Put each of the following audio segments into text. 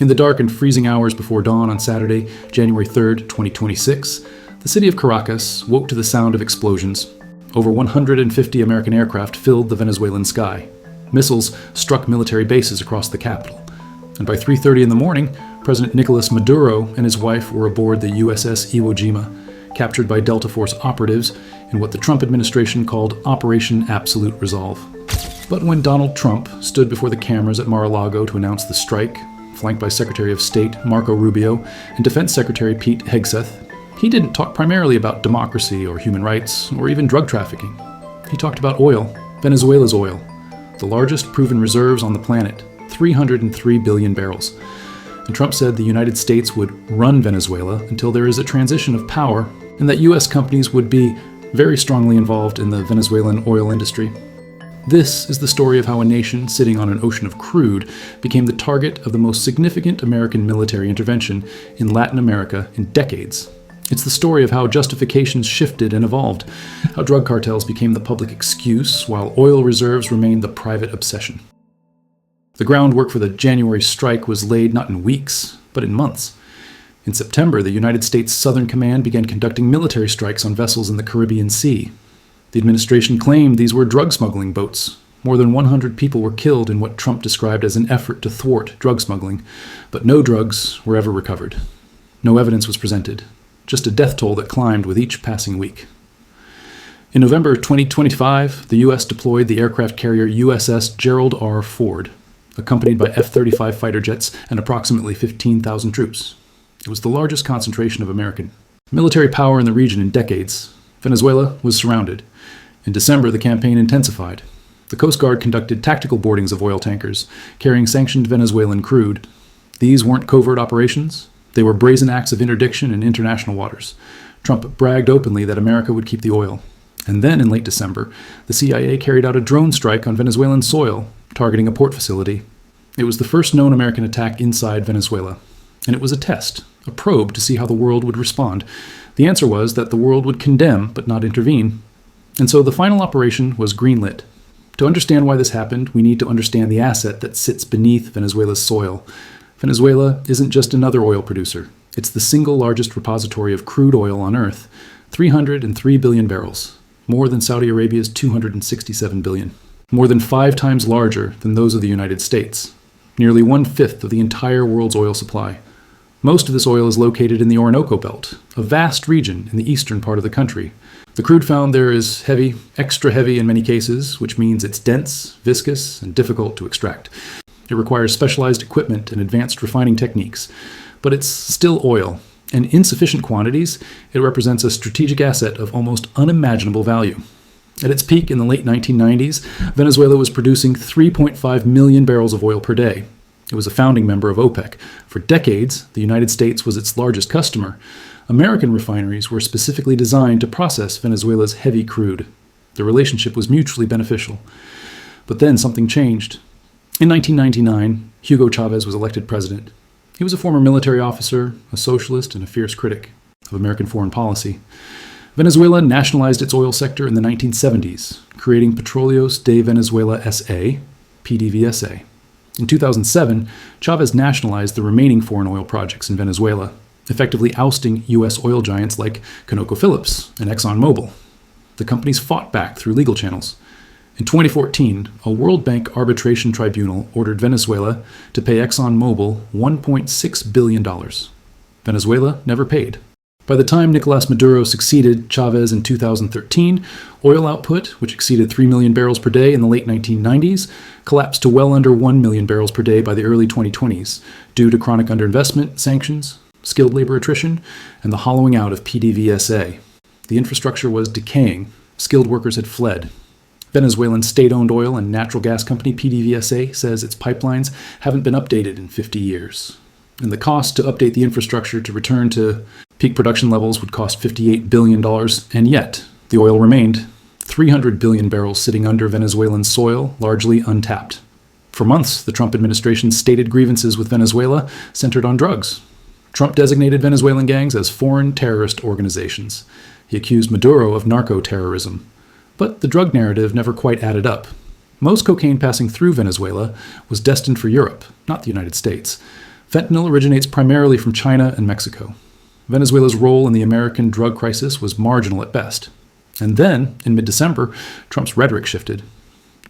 In the dark and freezing hours before dawn on Saturday, January 3rd, 2026, the city of Caracas woke to the sound of explosions. Over 150 American aircraft filled the Venezuelan sky. Missiles struck military bases across the capital. And by 3:30 in the morning, President Nicolás Maduro and his wife were aboard the USS Iwo Jima, captured by Delta Force operatives in what the Trump administration called Operation Absolute Resolve. But when Donald Trump stood before the cameras at Mar-a-Lago to announce the strike, flanked by Secretary of State Marco Rubio and Defense Secretary Pete Hegseth, he didn't talk primarily about democracy or human rights or even drug trafficking. He talked about oil, Venezuela's oil, the largest proven reserves on the planet, 303 billion barrels. And Trump said the United States would run Venezuela until there is a transition of power, and that U.S. companies would be very strongly involved in the Venezuelan oil industry. This is the story of how a nation sitting on an ocean of crude became the target of the most significant American military intervention in Latin America in decades. It's the story of how justifications shifted and evolved, how drug cartels became the public excuse while oil reserves remained the private obsession. The groundwork for the January strike was laid not in weeks, but in months. In September, the United States Southern Command began conducting military strikes on vessels in the Caribbean Sea. The administration claimed these were drug smuggling boats. More than 100 people were killed in what Trump described as an effort to thwart drug smuggling, but no drugs were ever recovered. No evidence was presented, just a death toll that climbed with each passing week. In November 2025, the U.S. deployed the aircraft carrier USS Gerald R. Ford, accompanied by F-35 fighter jets and approximately 15,000 troops. It was the largest concentration of American military power in the region in decades. Venezuela was surrounded. In December, the campaign intensified. The Coast Guard conducted tactical boardings of oil tankers, carrying sanctioned Venezuelan crude. These weren't covert operations. They were brazen acts of interdiction in international waters. Trump bragged openly that America would keep the oil. And then, in late December, the CIA carried out a drone strike on Venezuelan soil, targeting a port facility. It was the first known American attack inside Venezuela. And it was a test, a probe to see how the world would respond. The answer was that the world would condemn but not intervene. And so the final operation was greenlit. To understand why this happened, we need to understand the asset that sits beneath Venezuela's soil. Venezuela isn't just another oil producer. It's the single largest repository of crude oil on Earth, 303 billion barrels, more than Saudi Arabia's 267 billion, more than 5 times larger than those of the United States, nearly 1/5 of the entire world's oil supply. Most of this oil is located in the Orinoco Belt, a vast region in the eastern part of the country. The crude found there is heavy, extra heavy in many cases, which means it's dense, viscous, and difficult to extract. It requires specialized equipment and advanced refining techniques, but it's still oil. And in insufficient quantities, it represents a strategic asset of almost unimaginable value. At its peak in the late 1990s, Venezuela was producing 3.5 million barrels of oil per day. It was a founding member of OPEC. For decades, the United States was its largest customer. American refineries were specifically designed to process Venezuela's heavy crude. The relationship was mutually beneficial. But then something changed. In 1999, Hugo Chavez was elected president. He was a former military officer, a socialist, and a fierce critic of American foreign policy. Venezuela nationalized its oil sector in the 1970s, creating Petróleos de Venezuela S.A., PDVSA. In 2007, Chavez nationalized the remaining foreign oil projects in Venezuela, effectively ousting U.S. oil giants like ConocoPhillips and ExxonMobil. The companies fought back through legal channels. In 2014, a World Bank arbitration tribunal ordered Venezuela to pay ExxonMobil $1.6 billion. Venezuela never paid. By the time Nicolás Maduro succeeded Chavez in 2013, oil output, which exceeded 3 million barrels per day in the late 1990s, collapsed to well under 1 million barrels per day by the early 2020s, due to chronic underinvestment, sanctions, skilled labor attrition, and the hollowing out of PDVSA. The infrastructure was decaying. Skilled workers had fled. Venezuelan state-owned oil and natural gas company PDVSA says its pipelines haven't been updated in 50 years. And the cost to update the infrastructure to return to peak production levels would cost $58 billion, and yet the oil remained 300 billion barrels sitting under Venezuelan soil, largely untapped. For months, the Trump administration's stated grievances with Venezuela centered on drugs. Trump designated Venezuelan gangs as foreign terrorist organizations. He accused Maduro of narco-terrorism. But the drug narrative never quite added up. Most cocaine passing through Venezuela was destined for Europe, not the United States. Fentanyl originates primarily from China and Mexico. Venezuela's role in the American drug crisis was marginal at best. And then, in mid-December, Trump's rhetoric shifted.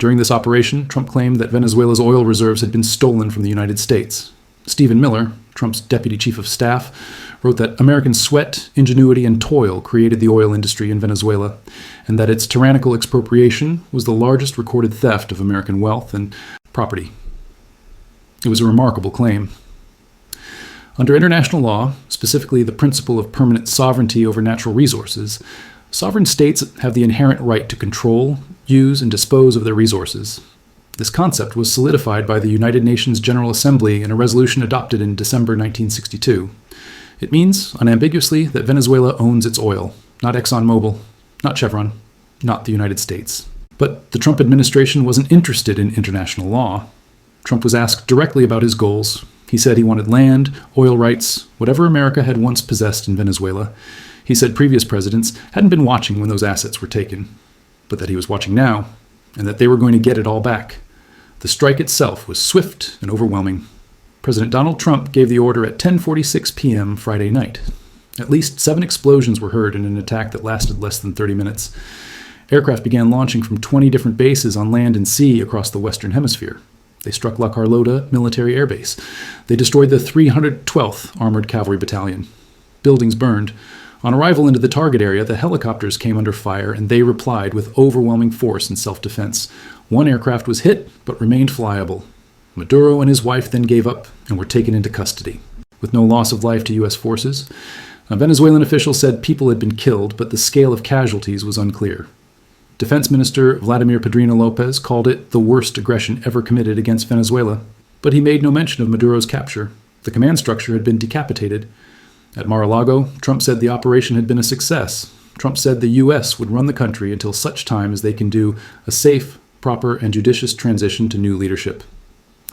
During this operation, Trump claimed that Venezuela's oil reserves had been stolen from the United States. Stephen Miller, Trump's deputy chief of staff, wrote that American sweat, ingenuity, and toil created the oil industry in Venezuela, and that its tyrannical expropriation was the largest recorded theft of American wealth and property. It was a remarkable claim. Under international law, specifically the principle of permanent sovereignty over natural resources, sovereign states have the inherent right to control, use, and dispose of their resources. This concept was solidified by the United Nations General Assembly in a resolution adopted in December 1962. It means, unambiguously, that Venezuela owns its oil, not ExxonMobil, not Chevron, not the United States. But the Trump administration wasn't interested in international law. Trump was asked directly about his goals. He said he wanted land, oil rights, whatever America had once possessed in Venezuela. He said previous presidents hadn't been watching when those assets were taken, but that he was watching now, and that they were going to get it all back. The strike itself was swift and overwhelming. President Donald Trump gave the order at 10:46 p.m. Friday night. At least 7 explosions were heard in an attack that lasted less than 30 minutes. Aircraft began launching from 20 different bases on land and sea across the Western Hemisphere. They struck La Carlota military air base. They destroyed the 312th Armored Cavalry Battalion. Buildings burned. On arrival into the target area, the helicopters came under fire, and they replied with overwhelming force and self-defense. One aircraft was hit, but remained flyable. Maduro and his wife then gave up and were taken into custody, with no loss of life to U.S. forces. A Venezuelan official said people had been killed, but the scale of casualties was unclear. Defense Minister Vladimir Padrino Lopez called it the worst aggression ever committed against Venezuela, but he made no mention of Maduro's capture. The command structure had been decapitated. At Mar-a-Lago, Trump said the operation had been a success. Trump said the U.S. would run the country until such time as they can do a safe, proper, and judicious transition to new leadership.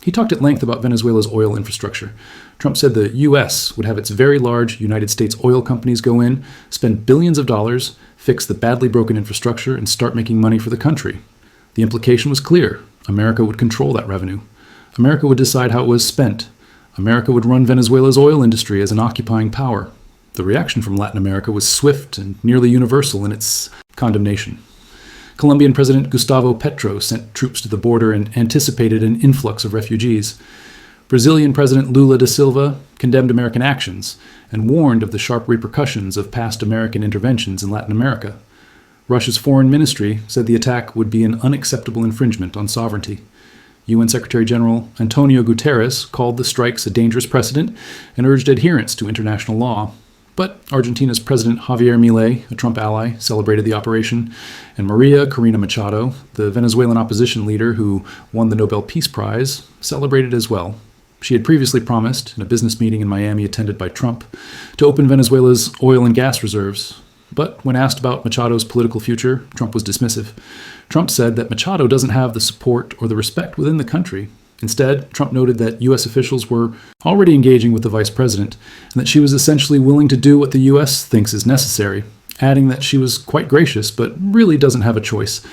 He talked at length about Venezuela's oil infrastructure. Trump said the U.S. would have its very large United States oil companies go in, spend billions of dollars, fix the badly broken infrastructure, and start making money for the country. The implication was clear. America would control that revenue. America would decide how it was spent. America would run Venezuela's oil industry as an occupying power. The reaction from Latin America was swift and nearly universal in its condemnation. Colombian President Gustavo Petro sent troops to the border and anticipated an influx of refugees. Brazilian President Lula da Silva condemned American actions and warned of the sharp repercussions of past American interventions in Latin America. Russia's foreign ministry said the attack would be an unacceptable infringement on sovereignty. UN Secretary General Antonio Guterres called the strikes a dangerous precedent and urged adherence to international law. But Argentina's President Javier Milei, a Trump ally, celebrated the operation, and Maria Corina Machado, the Venezuelan opposition leader who won the Nobel Peace Prize, celebrated as well. She had previously promised, in a business meeting in Miami attended by Trump, to open Venezuela's oil and gas reserves. But when asked about Machado's political future, Trump was dismissive. Trump said that Machado doesn't have the support or the respect within the country. Instead, Trump noted that U.S. officials were already engaging with the vice president, and that she was essentially willing to do what the U.S. thinks is necessary, adding that she was quite gracious, but really doesn't have a choice.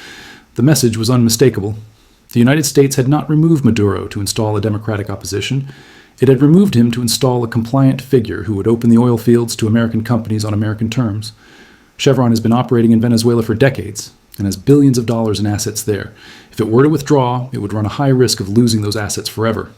The message was unmistakable. The United States had not removed Maduro to install a democratic opposition. It had removed him to install a compliant figure who would open the oil fields to American companies on American terms. Chevron has been operating in Venezuela for decades and has billions of dollars in assets there. If it were to withdraw, it would run a high risk of losing those assets forever.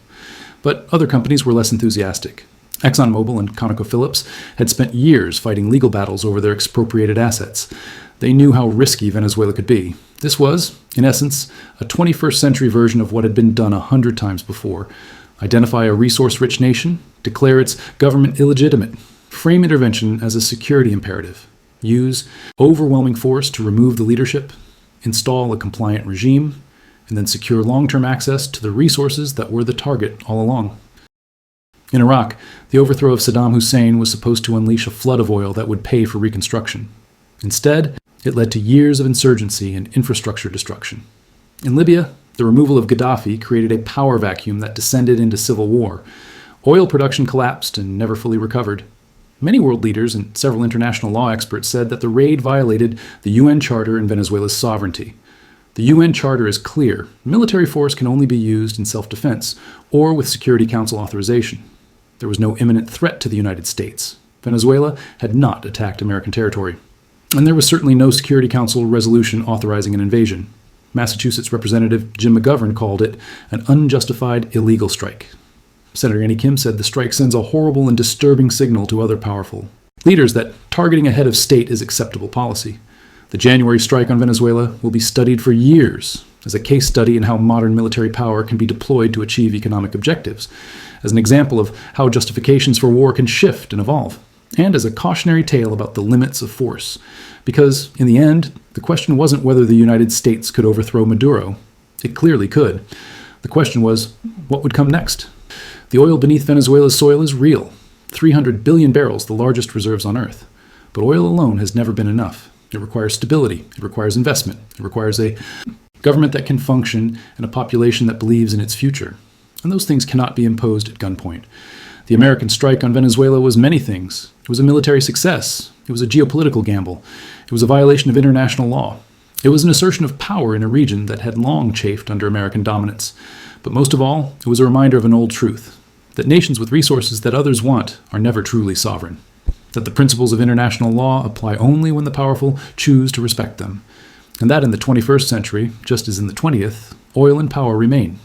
But other companies were less enthusiastic. ExxonMobil and ConocoPhillips had spent years fighting legal battles over their expropriated assets. They knew how risky Venezuela could be. This was, in essence, a 21st century version of what had been done 100 times before. Identify a resource-rich nation, declare its government illegitimate, frame intervention as a security imperative, use overwhelming force to remove the leadership, install a compliant regime, and then secure long-term access to the resources that were the target all along. In Iraq, the overthrow of Saddam Hussein was supposed to unleash a flood of oil that would pay for reconstruction. Instead, it led to years of insurgency and infrastructure destruction. In Libya, the removal of Gaddafi created a power vacuum that descended into civil war. Oil production collapsed and never fully recovered. Many world leaders and several international law experts said that the raid violated the UN Charter and Venezuela's sovereignty. The UN Charter is clear. Military force can only be used in self-defense or with Security Council authorization. There was no imminent threat to the United States. Venezuela had not attacked American territory. And there was certainly no Security Council resolution authorizing an invasion. Massachusetts Representative Jim McGovern called it an unjustified illegal strike. Senator Annie Kim said the strike sends a horrible and disturbing signal to other powerful leaders that targeting a head of state is acceptable policy. The January strike on Venezuela will be studied for years as a case study in how modern military power can be deployed to achieve economic objectives, as an example of how justifications for war can shift and evolve, and as a cautionary tale about the limits of force. Because, in the end, the question wasn't whether the United States could overthrow Maduro. It clearly could. The question was, what would come next? The oil beneath Venezuela's soil is real. 300 billion barrels, the largest reserves on Earth. But oil alone has never been enough. It requires stability. It requires investment. It requires a government that can function and a population that believes in its future. And those things cannot be imposed at gunpoint. The American strike on Venezuela was many things. It was a military success. It was a geopolitical gamble. It was a violation of international law. It was an assertion of power in a region that had long chafed under American dominance. But most of all, it was a reminder of an old truth, that nations with resources that others want are never truly sovereign. That the principles of international law apply only when the powerful choose to respect them. And that in the 21st century, just as in the 20th, oil and power remain.